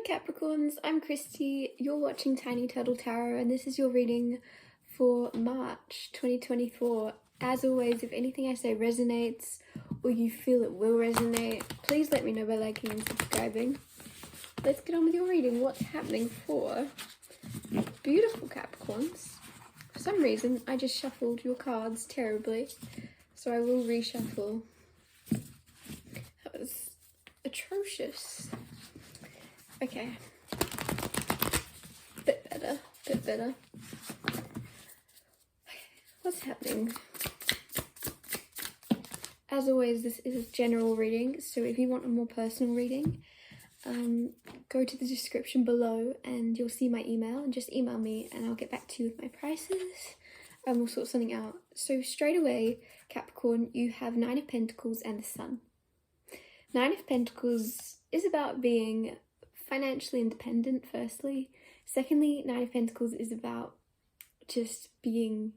Capricorns, I'm Christy, you're watching Tiny Turtle Tarot, and this is your reading for March 2024. As always, if anything I say resonates or you feel it will resonate, please let me know by liking and subscribing. Let's get on with your reading. What's happening for beautiful Capricorns? For some reason, I just shuffled your cards terribly, so I will reshuffle. That was atrocious. Okay, bit better. What's happening? As always, this is a general reading, so if you want a more personal reading, go to the description below and you'll see my email, and just email me and I'll get back to you with my prices and we'll sort something out. So straight away, Capricorn, you have Nine of Pentacles and the Sun. Nine of Pentacles is about being financially independent, firstly. Secondly, Nine of Pentacles is about just being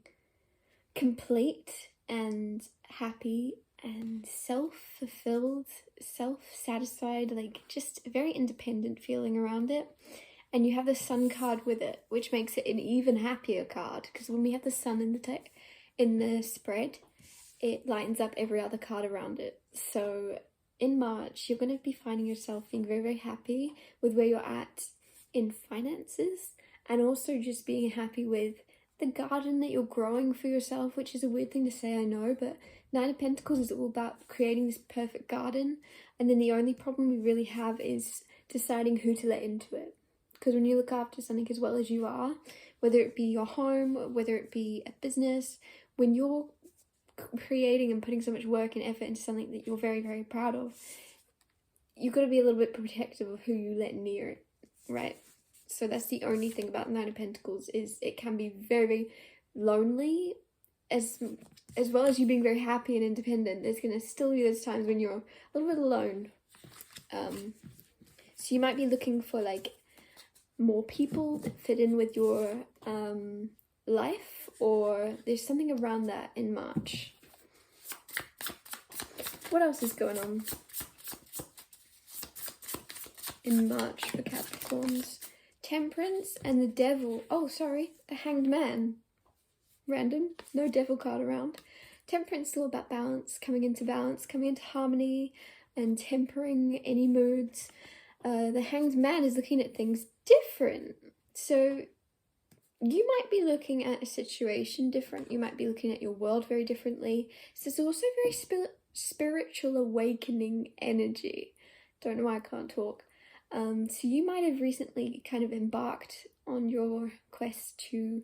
complete and happy and self-fulfilled, self-satisfied, like just a very independent feeling around it. And you have the Sun card with it, which makes it an even happier card, because when we have the Sun in the spread, it lightens up every other card around it. So in March, you're going to be finding yourself being very, very happy with where you're at in finances, and also just being happy with the garden that you're growing for yourself, which is a weird thing to say, I know, but Nine of Pentacles is all about creating this perfect garden, and then the only problem we really have is deciding who to let into it. Because when you look after something as well as you are, whether it be your home, whether it be a business, when you're creating and putting so much work and effort into something that you're very, very proud of, you've got to be a little bit protective of who you let near it, right? So that's the only thing about Nine of Pentacles, is it can be very, very lonely, as well as you being very happy and independent. There's going to still be those times when you're a little bit alone. So you might be looking for like more people that fit in with your life, or there's something around that in March. What else is going on in March for Capricorns? Temperance and the Devil. Oh, sorry, the Hanged Man. Random, no Devil card around. Temperance is all about balance, coming into harmony, and tempering any moods. The Hanged Man is looking at things different. So you might be looking at a situation different. You might be looking at your world very differently. So it's also very spiritual awakening energy. Don't know why I can't talk. So you might have recently kind of embarked on your quest to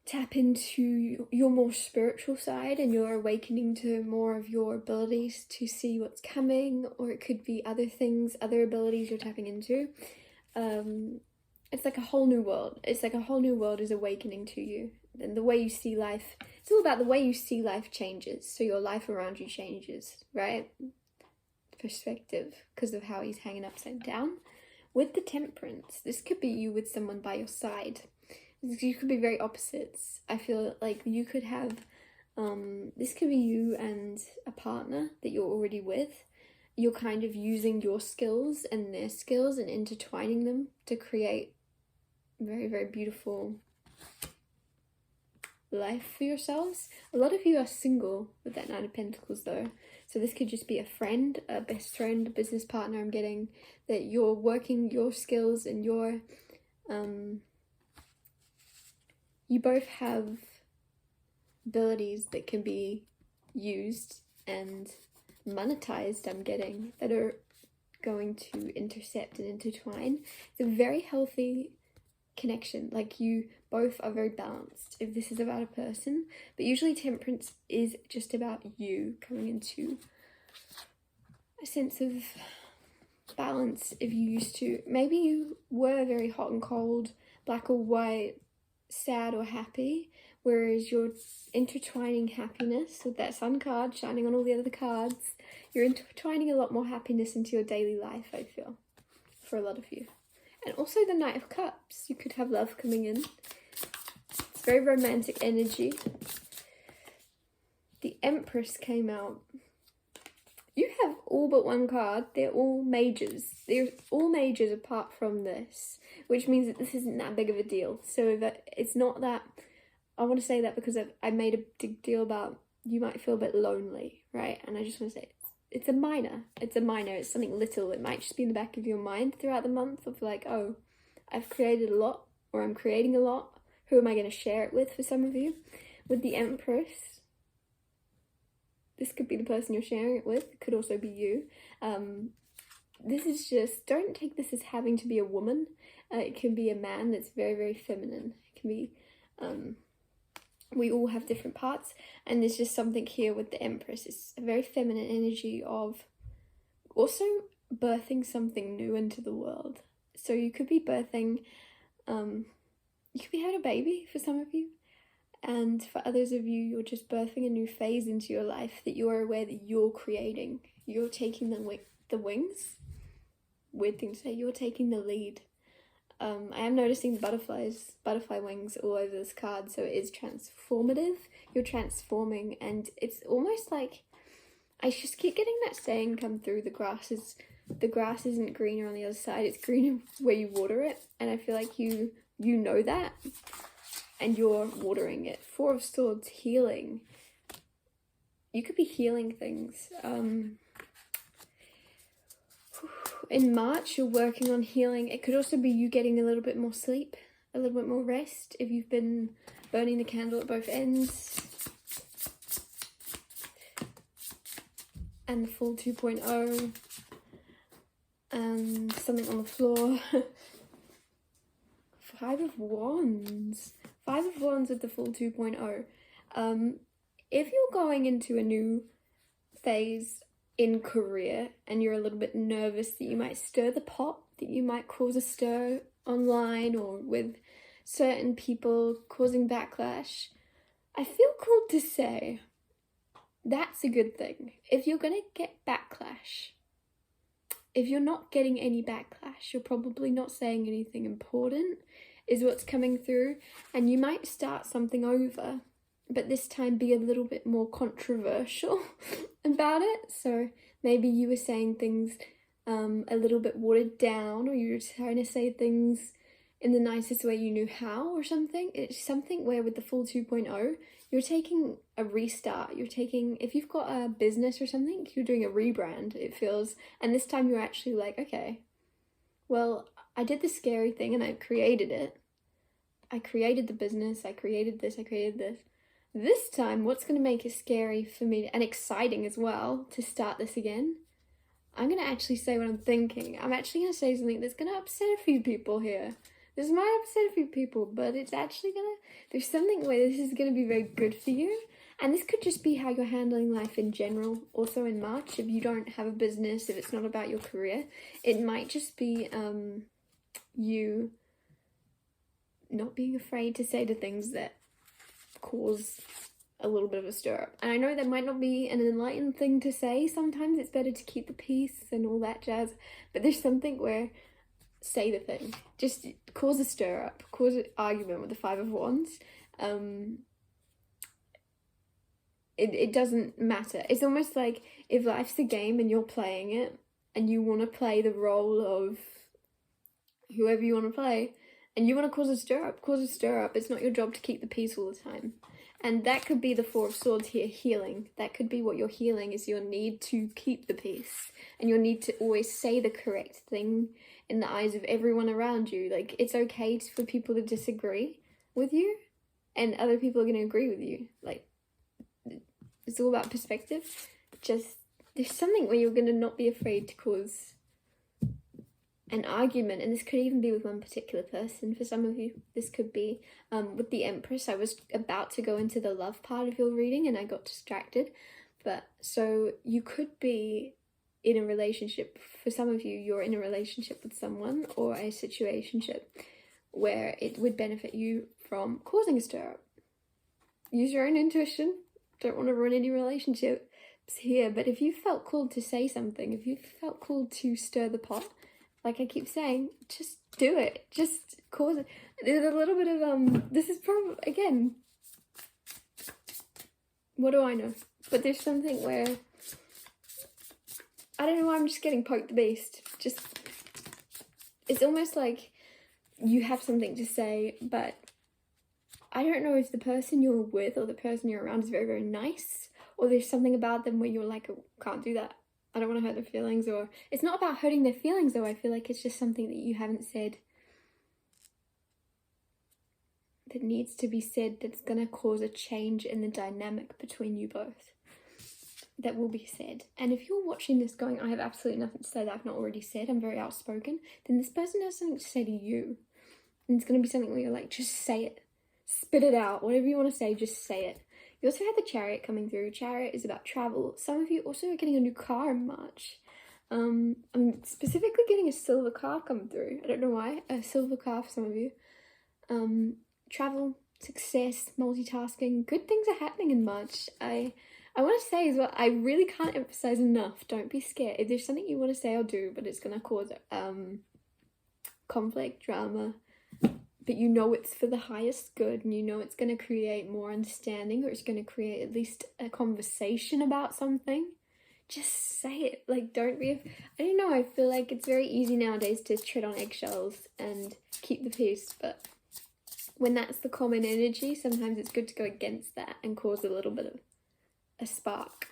tap into your more spiritual side, and you're awakening to more of your abilities to see what's coming, or it could be other things, other abilities you're tapping into. It's like a whole new world. It's like a whole new world is awakening to you. And the way you see life, it's all about the way you see life changes. So your life around you changes, right? Perspective, because of how he's hanging upside down. With the Temperance, this could be you with someone by your side. You could be very opposites. I feel like you could have, this could be you and a partner that you're already with. You're kind of using your skills and their skills and intertwining them to create very, very beautiful life for yourselves. A lot of you are single with that Nine of Pentacles though. So this could just be a friend, a best friend, a business partner. I'm getting that you're working your skills and your, you both have abilities that can be used and monetized, I'm getting, that are going to intercept and intertwine. It's a very healthy connection. Like you both are very balanced if this is about a person, but usually Temperance is just about you coming into a sense of balance. If you used to, maybe you were very hot and cold, black or white, sad or happy, whereas you're intertwining happiness with that Sun card shining on all the other cards. You're intertwining a lot more happiness into your daily life, I feel, for a lot of you. And also the Knight of Cups. You could have love coming in. It's very romantic energy. The Empress came out. you have all but one card. They're all majors. They're all majors apart from this, which means that this isn't that big of a deal. So that it's not that, I want to say that because I made a big deal about you might feel a bit lonely, right? And I just want to say it's a minor. It's a minor. It's something little. It might just be in the back of your mind throughout the month of like, oh, I've created a lot, or I'm creating a lot. Who am I going to share it with for some of you? With the Empress, this could be the person you're sharing it with. It could also be you. This is just, don't take this as having to be a woman. It can be a man that's very, very feminine. It can be, we all have different parts. And there's just something here with the Empress. It's a very feminine energy of also birthing something new into the world. So you could be birthing, you could be having a baby for some of you. And for others of you, you're just birthing a new phase into your life that you're aware that you're creating. You're taking the wings. Weird thing to say. You're taking the lead. I am noticing the butterfly wings all over this card. So it is transformative. You're transforming, and it's almost like, I just keep getting that saying come through. The grass isn't greener on the other side. It's greener where you water it. And I feel like you know that. And you're watering it. Four of Swords, healing. You could be healing things. In March, you're working on healing. It could also be you getting a little bit more sleep, a little bit more rest, if you've been burning the candle at both ends. And the full 2.0. And something on the floor. 5 of Wands. 5 of Wands with the full 2.0. If you're going into a new phase in career and you're a little bit nervous that you might stir the pot, that you might cause a stir online or with certain people causing backlash, I feel called to say that's a good thing. If you're going to get backlash, if you're not getting any backlash, you're probably not saying anything important, is what's coming through. And you might start something over, but this time be a little bit more controversial about it. So maybe you were saying things a little bit watered down, or you were trying to say things in the nicest way you knew how or something. It's something where with the full 2.0, you're taking a restart. You're taking, if you've got a business or something, you're doing a rebrand, it feels. And this time you're actually like, okay, well, I did the scary thing and I created it. I created the business, I created this, I created this. This time, what's going to make it scary for me and exciting as well to start this again? I'm going to actually say what I'm thinking. I'm actually going to say something that's going to upset a few people here. This might upset a few people, but it's actually going to... There's something where this is going to be very good for you. And this could just be how you're handling life in general. Also in March, if you don't have a business, if it's not about your career, it might just be you not being afraid to say the things that cause a little bit of a stir up. And I know that might not be an enlightened thing to say. Sometimes it's better to keep the peace and all that jazz. But there's something where... say the thing, just cause a stir up, cause an argument with the 5 of Wands. It doesn't matter. It's almost like if life's a game and you're playing it and you want to play the role of whoever you want to play and you want to cause a stir up. It's not your job to keep the peace all the time. And that could be the 4 of Swords here, healing. That could be what you're healing, is your need to keep the peace and your need to always say the correct thing in the eyes of everyone around you. Like, it's okay for people to disagree with you and other people are going to agree with you. Like, it's all about perspective. Just, there's something where you're going to not be afraid to cause an argument, and this could even be with one particular person. For some of you, this could be with the Empress. I was about to go into the love part of your reading and I got distracted. But so you could be in a relationship. For some of you, you're in a relationship with someone or a situationship where it would benefit you from causing a stir up. Use your own intuition. Don't want to ruin any relationships here, but if you felt called to say something, if you felt called to stir the pot, like I keep saying, just do it. Just cause it. There's a little bit of, this is probably, again, what do I know? But there's something where I don't know why I'm just getting poked the beast. Just, it's almost like you have something to say, but I don't know if the person you're with or the person you're around is very, very nice, or there's something about them where you're like, oh, can't do that. I don't want to hurt their feelings. Or it's not about hurting their feelings though. I feel like it's just something that you haven't said that needs to be said, that's going to cause a change in the dynamic between you both. That will be said. And if you're watching this going, I have absolutely nothing to say that I've not already said, I'm very outspoken, then this person has something to say to you. And it's going to be something where you're like, just say it. Spit it out. Whatever you want to say, just say it. You also have the Chariot coming through. Chariot is about travel. Some of you also are getting a new car in March. I'm specifically getting a silver car come through. I don't know why. A silver car for some of you. Travel, success, multitasking. Good things are happening in March. I want to say as well, I really can't emphasize enough, don't be scared. If there's something you want to say or do, but it's going to cause conflict, drama, but you know it's for the highest good, and you know it's going to create more understanding, or it's going to create at least a conversation about something, just say it. Like, don't be, I don't know, I feel like it's very easy nowadays to tread on eggshells and keep the peace, but when that's the common energy, sometimes it's good to go against that and cause a little bit of a spark.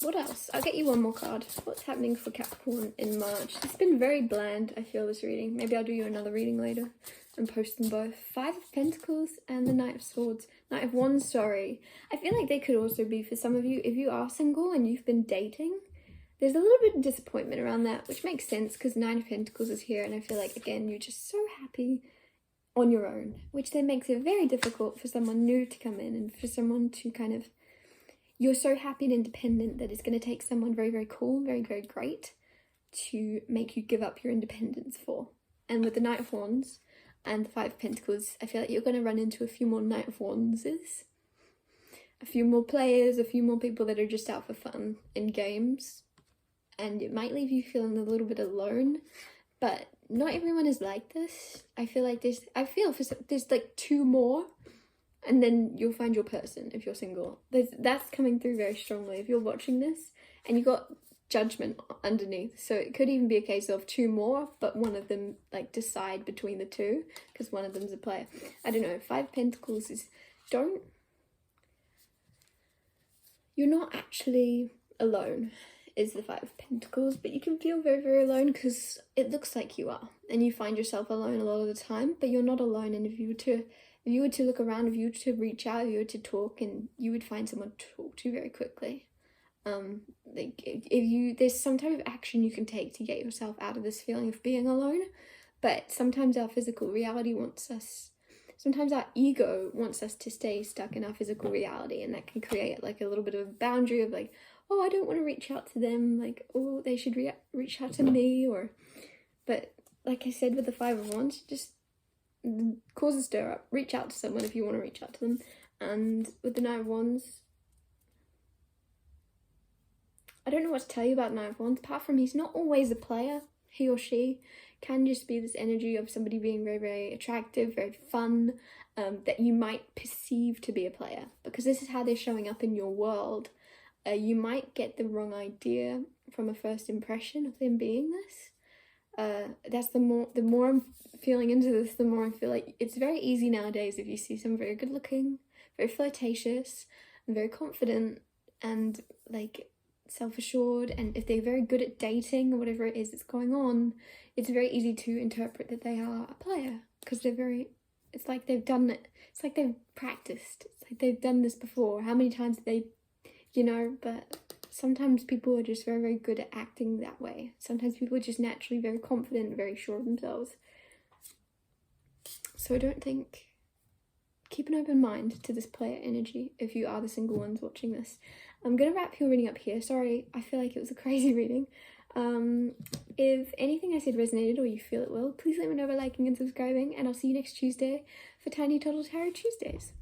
What else? I'll get you one more card. What's happening for Capricorn in March? It's been very bland, I feel, this reading. Maybe I'll do you another reading later and post them both. Five of Pentacles and the Knight of Swords. Knight of Wands, sorry. I feel like they could also be for some of you, if you are single and you've been dating, there's a little bit of disappointment around that, which makes sense because Nine of Pentacles is here, and I feel like, again, you're just so happy on your own, which then makes it very difficult for someone new to come in and for someone to kind of, you're so happy and independent that it's going to take someone very, very cool, very, very great to make you give up your independence for. And with the Knight of Wands and the Five of Pentacles, I feel like you're going to run into a few more Knight of Wandses, a few more players, a few more people that are just out for fun in games. And it might leave you feeling a little bit alone, but not everyone is like this. I feel like there's like two more, and then you'll find your person if you're single. That's coming through very strongly if you're watching this, and you got Judgment underneath. So it could even be a case of two more, but one of them like decide between the two because one of them's a player. I don't know. Five Pentacles is you're not actually alone. Is the Five of Pentacles, but you can feel very, very alone because it looks like you are, and you find yourself alone a lot of the time, but you're not alone. And if you were to look around, if you were to reach out, if you were to talk, and you would find someone to talk to very quickly. Like there's some type of action you can take to get yourself out of this feeling of being alone, but sometimes our physical reality sometimes our ego wants us to stay stuck in our physical reality, and that can create like a little bit of a boundary of like, oh, I don't want to reach out to them, like, oh, they should reach out to me, but like I said with the Five of Wands, just cause a stir up, reach out to someone if you want to reach out to them. And with the Knight of Wands, I don't know what to tell you about Knight of Wands, apart from he's not always a player. He or she can just be this energy of somebody being very, very attractive, very fun, that you might perceive to be a player, because this is how they're showing up in your world. You might get the wrong idea from a first impression of them being this. That's the more I'm feeling into this, the more I feel like it's very easy nowadays if you see someone very good looking, very flirtatious, and very confident, and like self-assured, and if they're very good at dating or whatever it is that's going on, it's very easy to interpret that they are a player because it's like they've done it. It's like they've practiced. It's like they've done this before. How many times did they, but sometimes people are just very, very good at acting that way. Sometimes people are just naturally very confident, very sure of themselves. So I don't think, keep an open mind to this player energy if you are the single ones watching this. I'm going to wrap your reading up here. Sorry, I feel like it was a crazy reading. If anything I said resonated or you feel it will, please let me know by liking and subscribing, and I'll see you next Tuesday for Tiny Total Tarot Tuesdays.